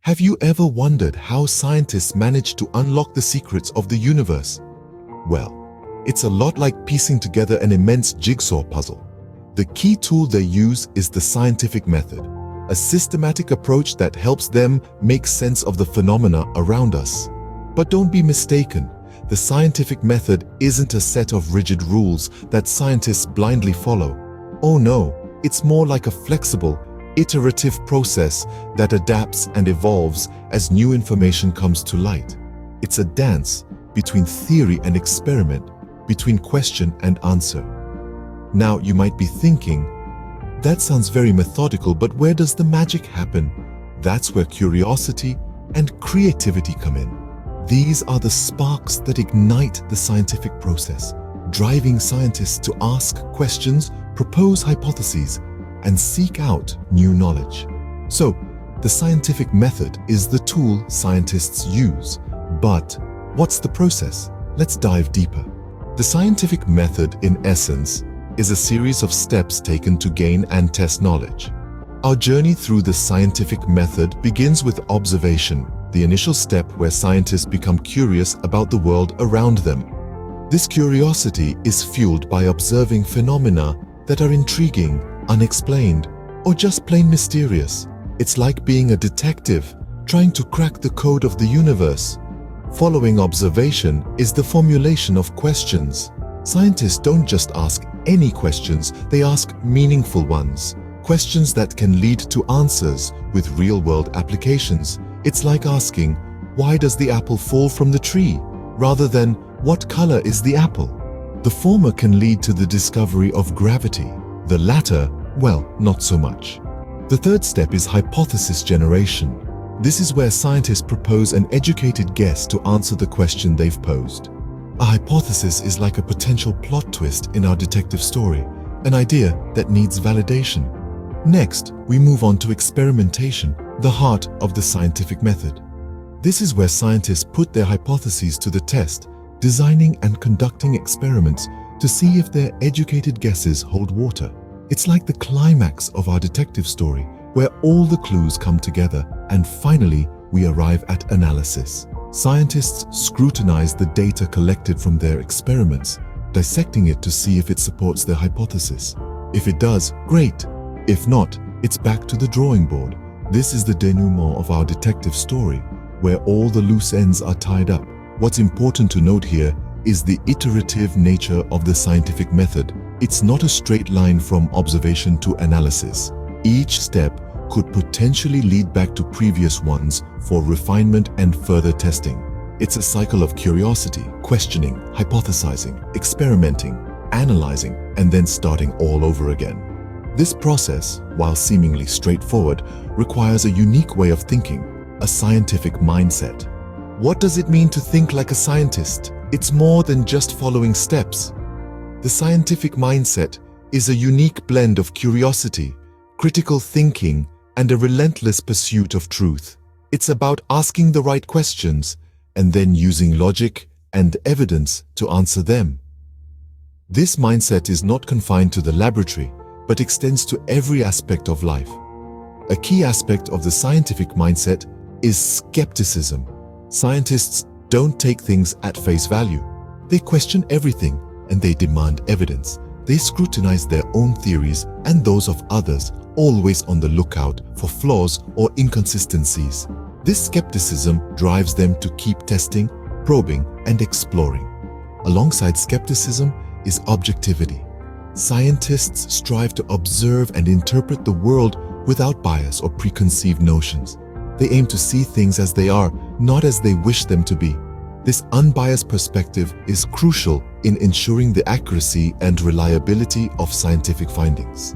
Have you ever wondered how scientists manage to unlock the secrets of the universe? Well, it's a lot like piecing together an immense jigsaw puzzle. The key tool they use is the scientific method, a systematic approach that helps them make sense of the phenomena around us. But don't be mistaken, the scientific method isn't a set of rigid rules that scientists blindly follow. Oh no, it's more like a flexible, iterative process that adapts and evolves as new information comes to light. It's a dance between theory and experiment, between question and answer. Now you might be thinking, that sounds very methodical, but where does the magic happen? That's where curiosity and creativity come in. These are the sparks that ignite the scientific process, driving scientists to ask questions, propose hypotheses, and seek out new knowledge. So, the scientific method is the tool scientists use. But what's the process? Let's dive deeper. The scientific method, in essence, is a series of steps taken to gain and test knowledge. Our journey through the scientific method begins with observation, the initial step where scientists become curious about the world around them. This curiosity is fueled by observing phenomena that are intriguing, unexplained, or just plain mysterious. It's like being a detective trying to crack the code of the universe. Following observation is the formulation of questions. Scientists don't just ask any questions, they ask meaningful ones. Questions that can lead to answers with real-world applications. It's like asking, why does the apple fall from the tree? Rather than, what color is the apple? The former can lead to the discovery of gravity. The latter, well, not so much. The third step is hypothesis generation. This is where scientists propose an educated guess to answer the question they've posed. A hypothesis is like a potential plot twist in our detective story, an idea that needs validation. Next, we move on to experimentation, the heart of the scientific method. This is where scientists put their hypotheses to the test, designing and conducting experiments to see if their educated guesses hold water. It's like the climax of our detective story, where all the clues come together and finally we arrive at analysis. Scientists scrutinize the data collected from their experiments, dissecting it to see if it supports their hypothesis. If it does, great. If not, it's back to the drawing board. This is the denouement of our detective story, where all the loose ends are tied up. What's important to note here is the iterative nature of the scientific method. It's not a straight line from observation to analysis. Each step could potentially lead back to previous ones for refinement and further testing. It's a cycle of curiosity, questioning, hypothesizing, experimenting, analyzing, and then starting all over again. This process, while seemingly straightforward, requires a unique way of thinking, a scientific mindset. What does it mean to think like a scientist? It's more than just following steps. The scientific mindset is a unique blend of curiosity, critical thinking, and a relentless pursuit of truth. It's about asking the right questions and then using logic and evidence to answer them. This mindset is not confined to the laboratory, but extends to every aspect of life. A key aspect of the scientific mindset is skepticism. Scientists don't take things at face value. They question everything and they demand evidence. They scrutinize their own theories and those of others, always on the lookout for flaws or inconsistencies. This skepticism drives them to keep testing, probing, and exploring. Alongside skepticism is objectivity. Scientists strive to observe and interpret the world without bias or preconceived notions. They aim to see things as they are, not as they wish them to be. This unbiased perspective is crucial in ensuring the accuracy and reliability of scientific findings.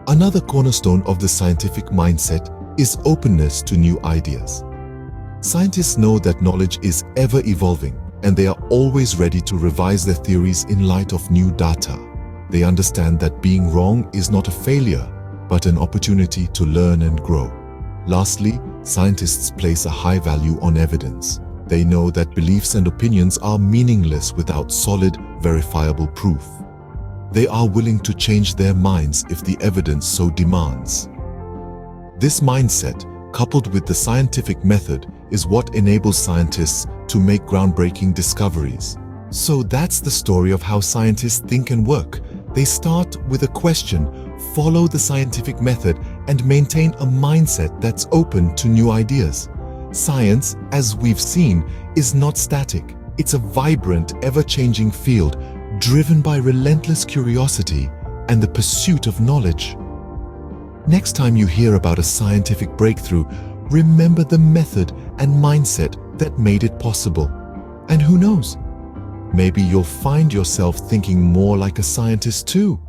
Another cornerstone of the scientific mindset is openness to new ideas. Scientists know that knowledge is ever evolving, and they are always ready to revise their theories in light of new data. They understand that being wrong is not a failure, but an opportunity to learn and grow. Lastly, scientists place a high value on evidence. They know that beliefs and opinions are meaningless without solid, verifiable proof. They are willing to change their minds if the evidence so demands. This mindset, coupled with the scientific method, is what enables scientists to make groundbreaking discoveries. So that's the story of how scientists think and work. They start with a question, follow the scientific method, and maintain a mindset that's open to new ideas. Science, as we've seen, is not static. It's a vibrant, ever-changing field driven by relentless curiosity and the pursuit of knowledge. Next time you hear about a scientific breakthrough, remember the method and mindset that made it possible. And who knows? Maybe you'll find yourself thinking more like a scientist too.